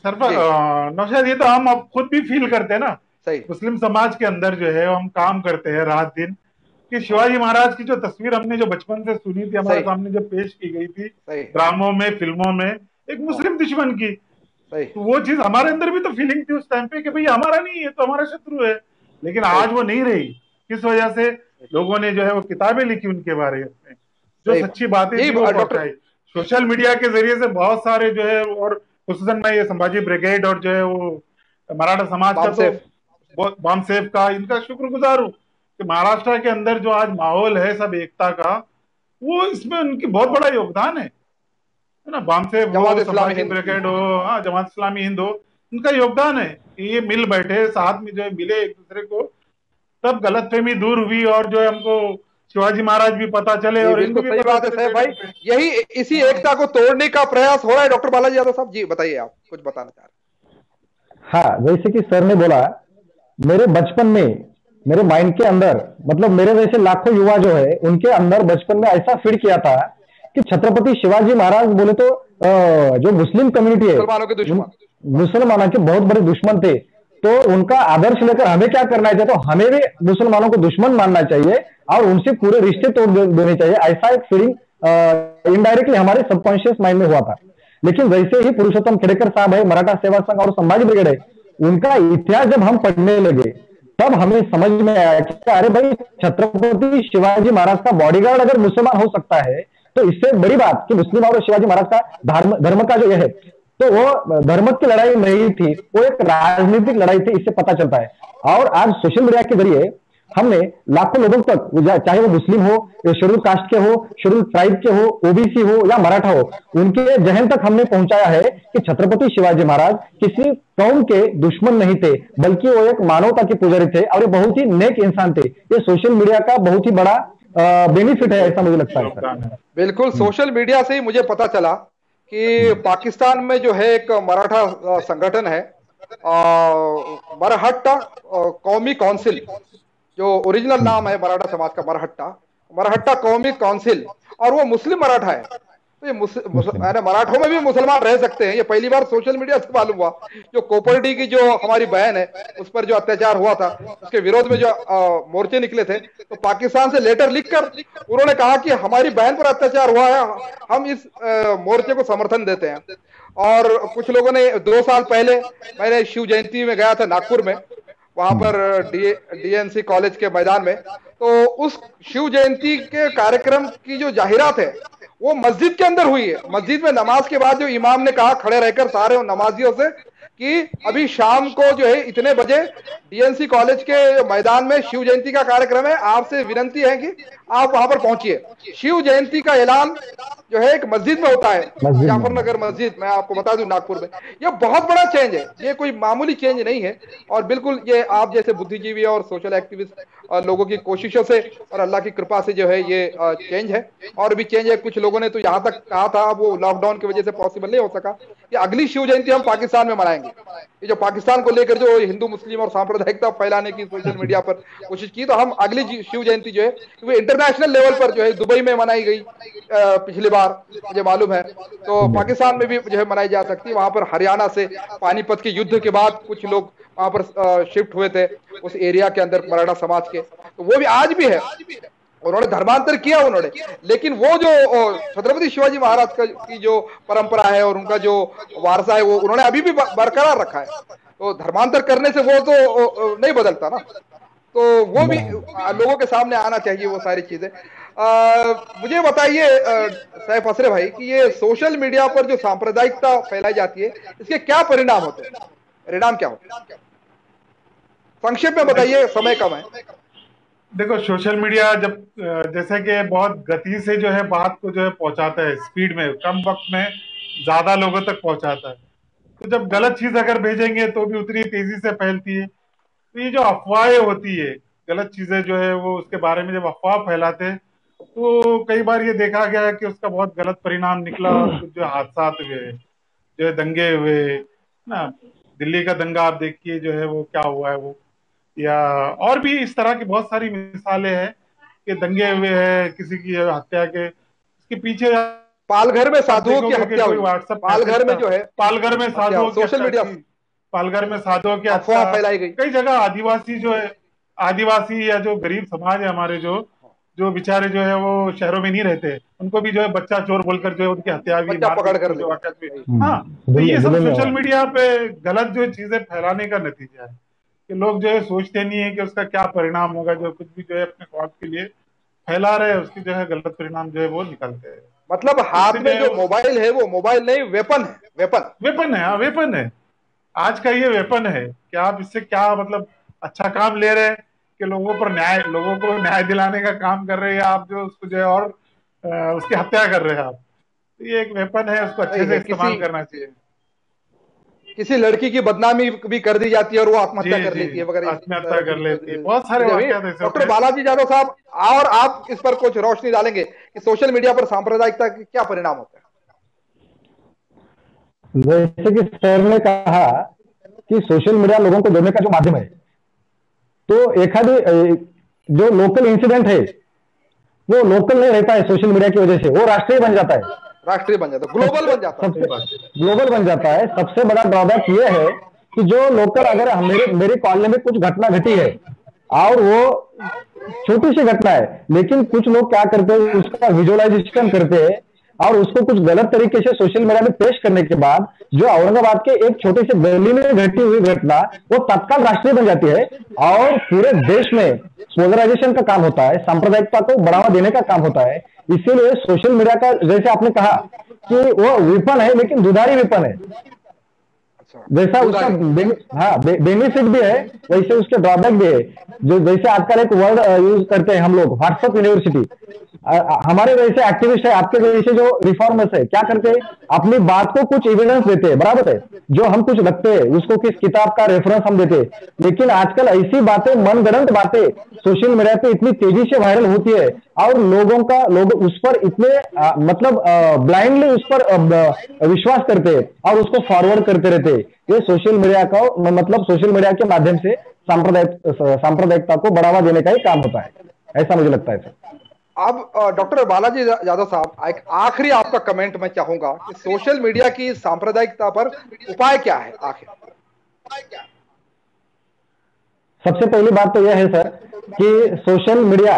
सर, जी नौशाद, ये तो हम अब खुद भी फील करते हैं ना। सही मुस्लिम समाज के अंदर जो है हम काम करते हैं रात दिन, कि शिवाजी महाराज की जो तस्वीर हमने जो बचपन से सुनी थी, हमारे सही सामने जो पेश की गई थी सही। ड्रामों में, फिल्मों में, एक हाँ मुस्लिम दुश्मन की, सही तो वो चीज हमारे अंदर भी तो फीलिंग थी उस टाइम पे कि भाई हमारा नहीं है तो हमारा शत्रु है। लेकिन सही आज वो नहीं रही। किस वजह से? लोगों ने जो है वो किताबें लिखी उनके बारे में, जो सही बात। सच्ची बातें यही थी वो डॉक्टर। पहुंचाई। सोशल मीडिया के जरिए से बहुत सारे जो है, और खुसूसन मैं ये संभाजी ब्रिगेड और जो है वो मराठा समाज का, बाम तो सेफ। बॉम्ब सेफ का, इनका शुक्रगुजार हूँ कि महाराष्ट्र के अंदर जो आज माहौल है सब एकता का, वो इसमें उनकी बहुत बड़ा योगदान है ना। बामसेफ जमात हो, इस्लामी संभाजी हिंद। ब्रिगेड हो, हाँ, जमात इस्लामी हिंद हो, उनका योगदान है कि ये मिल बैठे साथ में, जो है मिले एक दूसरे को, तब गलतफहमी दूर हुई और जो है हमको शिवाजी महाराज भी पता चले जी और बिल्कुल इनके भी सही पता बात है चले साहब भाई। जगह पे। यही इसी एकता को तोड़ने का प्रयास हो रहा है डॉक्टर बालाजी यादव साहब। जी बताइए, आप कुछ बताना चाह हाँ, जैसे कि सर ने बोला, मेरे बचपन में मेरे माइंड के अंदर, मतलब मेरे जैसे लाखों युवा जो है उनके अंदर बचपन में ऐसा फीड किया था कि छत्रपति शिवाजी महाराज बोले तो जो मुस्लिम कम्युनिटी है, मुसलमानों के दुश्मन। मुसलमानों के बहुत बड़े दुश्मन थे। तो उनका आदर्श लेकर हमें क्या करना चाहिए, तो हमें भी मुसलमानों को दुश्मन मानना चाहिए और उनसे पूरे रिश्ते तोड़ देने चाहिए। ऐसा एक फीलिंग इनडायरेक्टली हमारे सबकॉन्शियस माइंड में हुआ था। लेकिन वैसे ही पुरुषोत्तम खेड़ेकर साहब है, मराठा सेवा संघ और संभाजी ब्रिगेड है, उनका इतिहास जब हम पढ़ने लगे तब हमें समझ में आया कि अरे भाई, छत्रपति शिवाजी महाराज का बॉडीगार्ड अगर मुसलमान हो सकता है तो इससे बड़ी बात कि मुस्लिम और शिवाजी महाराज का धर्म का जो यह है, तो वो धर्म की लड़ाई नहीं थी, वो एक राजनीतिक लड़ाई थी, इससे पता चलता है। और आज सोशल मीडिया के जरिए हमने लाखों लोगों तक, चाहे वो मुस्लिम हो, शेड्यूल कास्ट के हो, शेड्यूल ट्राइब के हो, ओबीसी हो या मराठा हो, उनके जहन तक हमने पहुंचाया है कि छत्रपति शिवाजी महाराज किसी कौम के दुश्मन नहीं थे, बल्कि वो एक मानवता के पुजारी थे और ये बहुत ही नेक इंसान थे। ये सोशल मीडिया का बहुत ही बड़ा बेनिफिट है, ऐसा मुझे लगता है सर। बिल्कुल, सोशल मीडिया से ही मुझे पता चला कि पाकिस्तान में जो है एक मराठा संगठन है, मरहट्टा कौमी काउंसिल, जो ओरिजिनल नाम है मराठा समाज का, मरहट्टा मरहट्टा कौमी काउंसिल, और वो मुस्लिम मराठा है। तो ये मराठों में भी मुसलमान रह सकते हैं, ये पहली बार सोशल मीडिया से मालूम हुआ। जो कोपर्डी की जो हमारी बहन है उस पर जो अत्याचार हुआ था, उसके विरोध में जो मोर्चे निकले थे, तो पाकिस्तान से लेटर लिखकर उन्होंने कहा कि हमारी बहन पर अत्याचार हुआ है, हम इस मोर्चे को समर्थन देते हैं। और कुछ लोगों ने 2 साल पहले, मैंने शिव जयंती में गया था नागपुर में, वहां पर डीएनसी कॉलेज के मैदान में, तो उस शिव जयंती के कार्यक्रम की जो जाहिरात है वो मस्जिद के अंदर हुई है। मस्जिद में नमाज के बाद जो इमाम ने कहा खड़े रहकर सारे नमाजियों से कि अभी शाम को जो है इतने बजे डीएनसी कॉलेज के मैदान में शिव जयंती का कार्यक्रम है। आपसे विनंती है कि आप वहां पर पहुंचिए। शिव जयंती का ऐलान जो है एक मस्जिद में होता है, मस्जिद में। जाफरनगर मस्जिद, मैं आपको बता दूं नागपुर में। यह बहुत बड़ा चेंज है, ये कोई मामूली चेंज नहीं है। और बिल्कुल ये आप जैसे बुद्धिजीवी और सोशल एक्टिविस्ट लोगों की कोशिशों से और अल्लाह की कृपा से जो है ये चेंज है। और भी चेंज है, कुछ लोगों ने तो यहाँ तक कहा था, वो लॉकडाउन की वजह से पॉसिबल नहीं हो सका, कि अगली शिव जयंती हम पाकिस्तान में मनाएंगे। ये जो पाकिस्तान को लेकर जो हिंदू मुस्लिम और सांप्रदायिकता फैलाने की सोशल मीडिया पर कोशिश की, तो हम अगली शिव जयंती जो है, क्योंकि इंटरनेशनल लेवल पर जो है दुबई में मनाई गई पिछली बार, मुझे मालूम है, तो पाकिस्तान में भी जो है मनाई जा सकती है। वहां पर हरियाणा से पानीपत के युद्ध के बाद कुछ लोग वहां पर शिफ्ट हुए थे उस एरिया के अंदर, मराठा समाज के, तो वो भी आज भी है। उन्होंने धर्मांतर किया उन्होंने, लेकिन वो जो छत्रपति शिवाजी महाराज की जो परंपरा है और उनका जो वारसा है वो उन्होंने अभी भी बरकरार रखा है। तो धर्मांतर करने से वो तो नहीं बदलता ना, तो वो भी लोगों के सामने आना चाहिए वो सारी चीजें। मुझे बताइए सैफ असरे भाई कि ये सोशल मीडिया पर जो सांप्रदायिकता फैलाई जाती है, इसके क्या परिणाम होते हैं, परिणाम क्या होते हैं? संक्षेप में बताइए, समय कम है। देखो, सोशल मीडिया जब जैसे कि बहुत गति से जो है बात को जो है पहुंचाता है, स्पीड में, कम वक्त में ज्यादा लोगों तक पहुंचाता है, तो जब गलत चीज अगर भेजेंगे तो भी उतनी तेजी से फैलती है। तो ये जो अफवाहें होती है, गलत चीजें जो है वो उसके बारे में जब अफवाह फैलाते हैं, तो कई बार ये देखा गया है कि उसका बहुत गलत परिणाम निकला। कुछ जो हादसा हुए, जो है दंगे हुए ना, दिल्ली का दंगा आप देखिए जो है वो क्या हुआ है वो, या और भी इस तरह की बहुत सारी मिसालें हैं कि दंगे हुए हैं, किसी की हत्या के, इसके पीछे पालघर में साधुओं की हत्या हुई, व्हाट्सएप, पालघर में जो है पालघर में साधुओं की सोशल मीडिया, पालघर में साधुओं की अफवाह फैलाई गई। कई जगह आदिवासी जो है, आदिवासी या जो गरीब समाज है हमारे, जो बेचारे जो है वो शहरों में नहीं रहते, उनको भी जो है बच्चा चोर बोलकर जो है उनकी हत्या भी, पकड़ कर हाँ। तो ये सब सोशल मीडिया पे गलत जो चीजें फैलाने का नतीजा है कि लोग जो है सोचते नहीं है कि उसका क्या परिणाम होगा। जो कुछ भी जो है अपने स्वार्थ के लिए फैला रहे हैं, उसकी जो है गलत परिणाम जो है वो निकलते हैं। मतलब हाथ में जो मोबाइल है वो मोबाइल नहीं, वेपन है, वेपन है, हाँ वेपन है। आज का ये वेपन है कि आप इससे क्या मतलब अच्छा काम ले रहे हैं कि लोगों को न्याय दिलाने का काम कर रहे हैं, आप जो उसको जो है और उसकी हत्या कर रहे हैं आप। तो ये एक वेपन है, उसको अच्छे से इस्तेमाल करना चाहिए। किसी लड़की की बदनामी भी कर दी जाती है और वो आत्महत्या कर लेती है वगैरह, आत्महत्या कर लेती है, बहुत सारे वाकयात ऐसे। डॉक्टर बालाजी यादव साहब, और आप इस पर कुछ रोशनी डालेंगे कि सोशल मीडिया पर सांप्रदायिकता के क्या परिणाम होते हैं? जैसे कि सर ने कहा कि सोशल मीडिया लोगों को जोड़ने का जो माध्यम है, तो एक जो लोकल इंसिडेंट है वो लोकल नहीं रहता है, सोशल मीडिया की वजह से वो राष्ट्रीय बन जाता है, ग्लोबल बन जाता है, ग्लोबल बन जाता है। सबसे बड़ा ड्रॉबैक ये है कि जो लोकल, अगर मेरे कॉलोनी में कुछ घटना घटी है और वो छोटी सी घटना है, लेकिन कुछ लोग क्या करते हैं, उसका विजुअलाइजेशन करते हैं और उसको कुछ गलत तरीके से सोशल मीडिया में पेश करने के बाद जो औरंगाबाद के एक छोटे से गली में घटी हुई घटना वो तत्काल राष्ट्रीय बन जाती है और पूरे देश में पोलराइजेशन का काम होता है, सांप्रदायिकता को बढ़ावा देने का काम होता है। इसीलिए सोशल मीडिया का, जैसे आपने कहा कि वो विपन है, लेकिन दुधारी विपन है। जैसा उसका बेनिफिट भी है वैसे उसके ड्रॉबैक भी है। जो जैसे आजकल एक वर्ड यूज करते हैं हम लोग, व्हाट्सएप यूनिवर्सिटी। हमारे वैसे एक्टिविस्ट है, आपके वैसे जो रिफॉर्मर्स है, क्या करते हैं, अपनी बात को कुछ एविडेंस देते हैं, बराबर है, जो हम कुछ रखते हैं उसको किस किताब का रेफरेंस हम देते हैं। लेकिन आजकल ऐसी बातें, मनगढ़ंत बातें सोशल मीडिया पे इतनी तेजी से वायरल होती है और लोग उस पर इतने मतलब ब्लाइंडली उस पर विश्वास करते हैं और उसको फॉरवर्ड करते रहते हैं। ये सोशल मीडिया का मतलब सोशल मीडिया के माध्यम से सांप्रदायिकता को बढ़ावा देने का ही काम होता है, ऐसा मुझे लगता है सर। अब डॉक्टर बालाजी यादव साहब, एक आखिरी आपका कमेंट मैं चाहूंगा कि सोशल मीडिया की सांप्रदायिकता पर उपाय क्या है आखिर? सबसे पहली बात तो यह है सर कि सोशल मीडिया,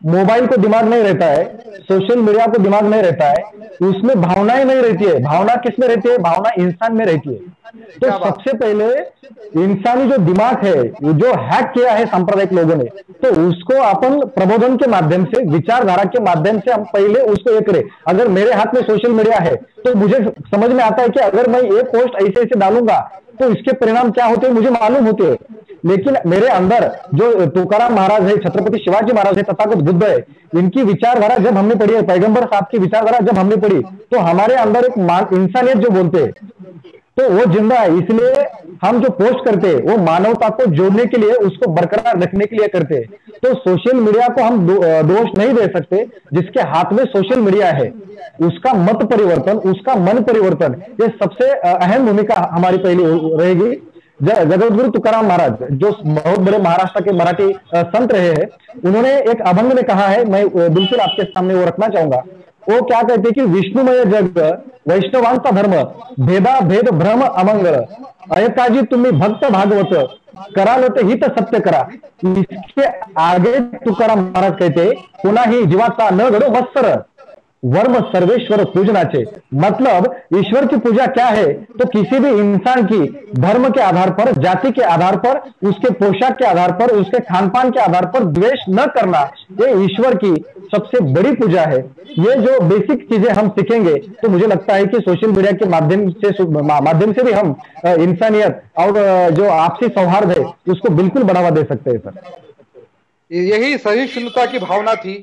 मोबाइल को दिमाग नहीं रहता है, सोशल मीडिया को दिमाग नहीं रहता है, उसमें भावनाएं नहीं रहती है। भावना किस में रहती है? भावना इंसान में रहती है। तो क्या बात। सबसे पहले इंसानी जो दिमाग है, वो जो हैक किया है सांप्रदायिक लोगों ने, तो उसको अपन प्रबोधन के माध्यम से, विचारधारा के माध्यम से हम पहले उसको ये करें। अगर मेरे हाथ में सोशल मीडिया है तो मुझे समझ में आता है कि अगर मैं ये पोस्ट ऐसे ऐसे डालूंगा तो इसके परिणाम क्या होते हैं मुझे मालूम होते हैं। लेकिन मेरे अंदर जो तुकाराम महाराज है, छत्रपति शिवाजी महाराज है, तथागत बुद्ध है, इनकी विचारधारा जब हमने पढ़ी है, पैगंबर साहब की विचारधारा जब हमने पढ़ी, तो हमारे अंदर एक इंसानियत जो बोलते हैं तो वो जिंदा है। इसलिए हम जो पोस्ट करते हैं वो मानवता को जोड़ने के लिए, उसको बरकरार रखने के लिए करते हैं। तो सोशल मीडिया को हम दोष नहीं दे सकते। जिसके हाथ में सोशल मीडिया है उसका मत परिवर्तन, उसका मन परिवर्तन, ये सबसे अहम भूमिका हमारी पहली रहेगी। जगतगुरु तुकाराम महाराज जो बहुत बड़े महाराष्ट्र के मराठी संत रहे हैं, उन्होंने एक अभंग में कहा है, मैं बिल्कुल आपके सामने वो रखना चाहूंगा। वो क्या कहते हैं कि विष्णुमय जग वैष्णवांचा धर्म, भेदा भेद भ्रम अमंगल, अयकाजी तुम्ही भक्त भागवत, कराल ते हित सत्य करा। इसके आगे तुकाराम महाराज कहते, कोणाही जीवाचा न घडो मत्सर, वर्म सर्वेश्वर पूजनाचे। मतलब ईश्वर की पूजा क्या है? तो किसी भी इंसान की धर्म के आधार पर, जाति के आधार पर, उसके पोशाक के आधार पर, उसके खान पान के आधार पर द्वेष न करना, ये ईश्वर की सबसे बड़ी पूजा है। ये जो बेसिक चीजें हम सीखेंगे तो मुझे लगता है कि सोशल मीडिया के माध्यम से भी हम इंसानियत और जो आपसी सौहार्द है उसको बिल्कुल बढ़ावा दे सकते हैं सर। यही सहिष्णुता की भावना थी,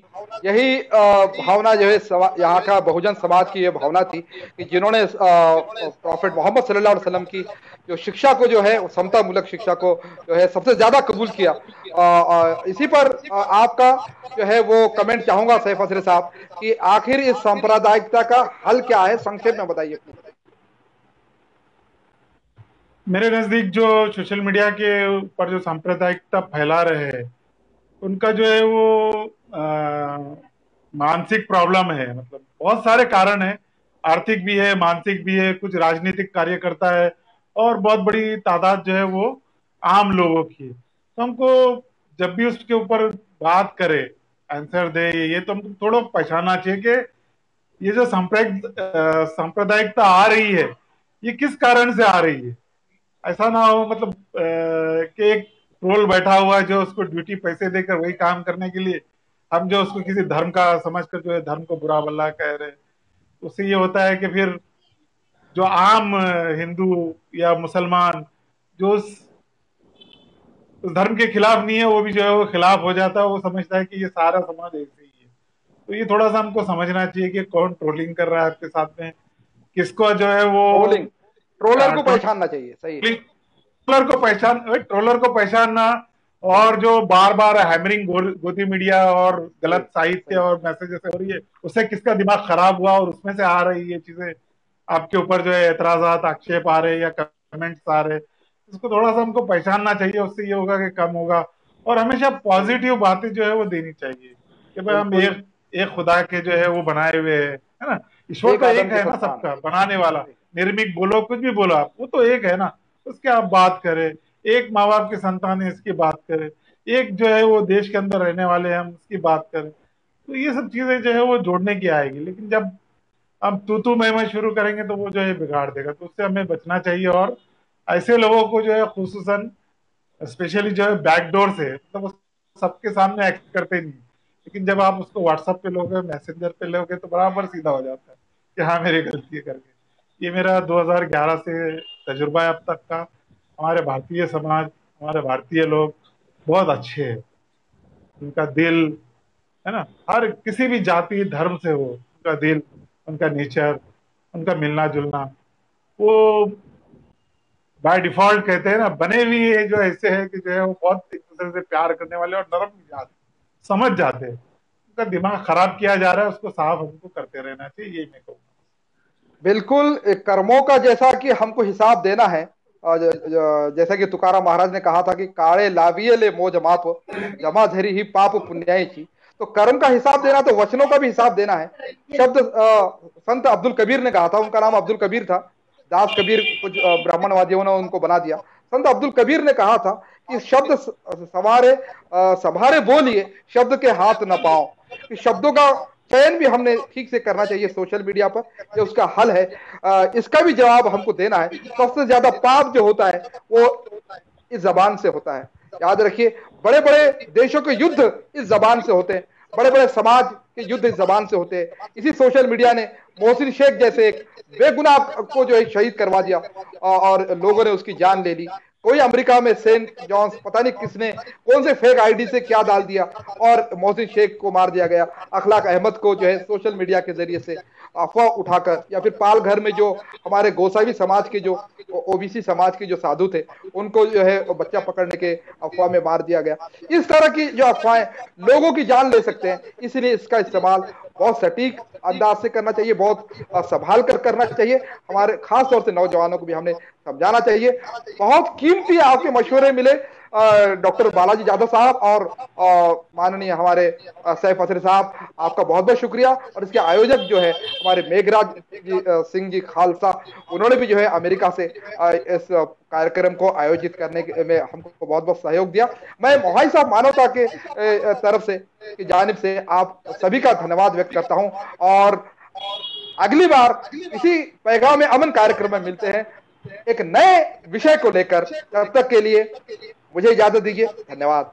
यही भावना जो है यहाँ का बहुजन समाज की ये भावना थी कि जिन्होंने प्रॉफेट मोहम्मद सल्लल्लाहु अलैहि वसल्लम की जो शिक्षा को जो है, समता मूलक शिक्षा को जो है सबसे ज्यादा कबूल किया। इसी पर आपका जो है वो कमेंट चाहूंगा सैफ असरे साहब कि आखिर इस सांप्रदायिकता का हल क्या है, संक्षेप में बताइए। मेरे नजदीक जो सोशल मीडिया के ऊपर जो सांप्रदायिकता फैला रहे हैं उनका जो है वो मानसिक प्रॉब्लम है। मतलब बहुत सारे कारण है, आर्थिक भी है, मानसिक भी है, कुछ राजनीतिक कार्यकर्ता है और बहुत बड़ी तादाद जो है वो आम लोगों की। तो हमको जब भी उसके ऊपर बात करे, आंसर दे, ये तो हमको थोड़ा पहचानना चाहिए कि ये जो सांप्रदायिकता आ रही है ये किस कारण से आ रही है। ऐसा ना हो मतलब कि एक रोल बैठा हुआ है जो उसको ड्यूटी पैसे देकर वही काम करने के लिए हम जो उसको किसी धर्म का समझकर जो है धर्म को बुरा भला कह रहे हैं। उससे ये होता है कि फिर जो आम हिंदू या मुसलमान जो उस धर्म के खिलाफ नहीं है वो भी जो है वो खिलाफ हो जाता है। वो समझता है कि ये सारा समाज ऐसे ही है। तो ये थोड़ा सा हमको समझना चाहिए कि कौन ट्रोलिंग कर रहा है आपके साथ में, किसको जो है वो ट्रोलर को पहचानना चाहिए। सही, ट्रोलर को पहचानना और जो बार बार हैमरिंग गोदी मीडिया और गलत साहित्य और मैसेजेस हो रही है उससे किसका दिमाग खराब हुआ और उसमें से आ रही है चीजें आपके ऊपर जो है एतराजात, आक्षेप आ रहे हैं या कमेंट्स आ रहे हैं, इसको थोड़ा सा हमको पहचानना चाहिए। उससे ये होगा कि कम होगा और हमेशा पॉजिटिव बातें जो है वो देनी चाहिए कि भाई हम एक खुदा के जो है वो बनाए हुए है ना। ईश्वर तो एक है ना, सबका बनाने वाला, निर्मिक बोलो कुछ भी बोलो आप, वो तो एक है ना। उसके आप बात करें, एक माँ बाप की संतान है इसकी बात करें, एक जो है वो देश के अंदर रहने वाले हैं हम उसकी बात करें। तो ये सब चीजें जो है वो जोड़ने की आएगी। लेकिन जब हम तू मैं शुरू करेंगे तो वो जो है बिगाड़ देगा। तो उससे हमें बचना चाहिए और ऐसे लोगों को जो है खुसूसन स्पेशली जो है बैकडोर से, मतलब वो सबके सामने एक्ट करते नहीं, लेकिन जब आप उसको व्हाट्सएप पे लोगे, मैसेंजर पे लोगे तो बराबर सीधा हो जाता है कि हाँ मेरी गलती है करके। ये मेरा 2011 से तजुर्बा है अब तक का। हमारे भारतीय समाज, हमारे भारतीय लोग बहुत अच्छे हैं, उनका दिल है ना, हर किसी भी जाति धर्म से हो, उनका दिल, उनका नेचर, उनका मिलना जुलना, वो बाय डिफॉल्ट कहते हैं ना बने भी है जो ऐसे है कि जो है वो बहुत एक दूसरे से प्यार करने वाले और नरम मिजाज समझ जाते हैं। उनका दिमाग खराब किया जा रहा है, उसको साफ हमको करते रहना चाहिए, यही मैं कहूँगा। बिल्कुल, कर्मों का जैसा कि हमको हिसाब देना है, जैसा कि तुकाराम महाराज ने कहा था कि काळे लाविये ले मोज माप, जमा धरी ही पाप पुण्याची। तो कर्म का हिसाब देना तो वचनों का भी हिसाब देना है। शब्द संत अब्दुल कबीर ने कहा था, उनका नाम अब्दुल कबीर था, दास कबीर कुछ ब्राह्मणवादियों ने उनको बना दिया। संत अब्दुल कबीर ने कहा था कि शब्द संवारे संभारे बोलिए, शब्द के हाथ न पाओ, कि शब्दों का चयन भी हमने ठीक से करना चाहिए सोशल मीडिया पर, ये उसका हल है। इसका भी जवाब हमको देना है। सबसे ज्यादा पाप जो होता है वो इस जबान से होता है। याद रखिए, बड़े बड़े देशों के युद्ध इस जबान से होते हैं, बड़े बड़े समाज के युद्ध इस जबान से होते हैं। इसी सोशल मीडिया ने मोहसिन शेख जैसे एक बेगुनाह को जो है शहीद करवा दिया और लोगों ने उसकी जान ले ली। कोई अमेरिका में सेंट जॉन्स, पता नहीं किसने कौन से फेक आईडी से क्या डाल दिया और मोहसिन शेख को मार दिया गया। अखलाक अहमद को जो है सोशल मीडिया के जरिए से अफवाह उठाकर, या फिर पाल घर में जो हमारे गोसावी समाज के जो ओबीसी समाज के जो साधु थे उनको जो है बच्चा पकड़ने के अफवाह में मार दिया गया। इस तरह की जो अफवाहें लोगों की जान ले सकते हैं, इसलिए इसका इस्तेमाल बहुत सटीक अंदाज से करना चाहिए, बहुत संभाल कर करना चाहिए। हमारे खास तौर से नौजवानों को भी हमने समझाना चाहिए। बहुत कीमती आपके मशवरे मिले डॉक्टर बालाजी यादव साहब और माननीय हमारे सैफ असरी साहब, आपका बहुत बहुत शुक्रिया। और इसके आयोजक जो है हमारे मेघराज सिंह जी खालसा, उन्होंने भी जो है अमेरिका से इस कार्यक्रम को आयोजित करने में हमको बहुत बहुत सहयोग दिया। मैं मोहाई साहब मानवता के तरफ से की जानिब से आप सभी का धन्यवाद व्यक्त करता हूं और अगली बार इसी पैगाम में अमन कार्यक्रम में मिलते हैं एक नए विषय को लेकर। तब तक के लिए मुझे इजाजत दीजिए। धन्यवाद।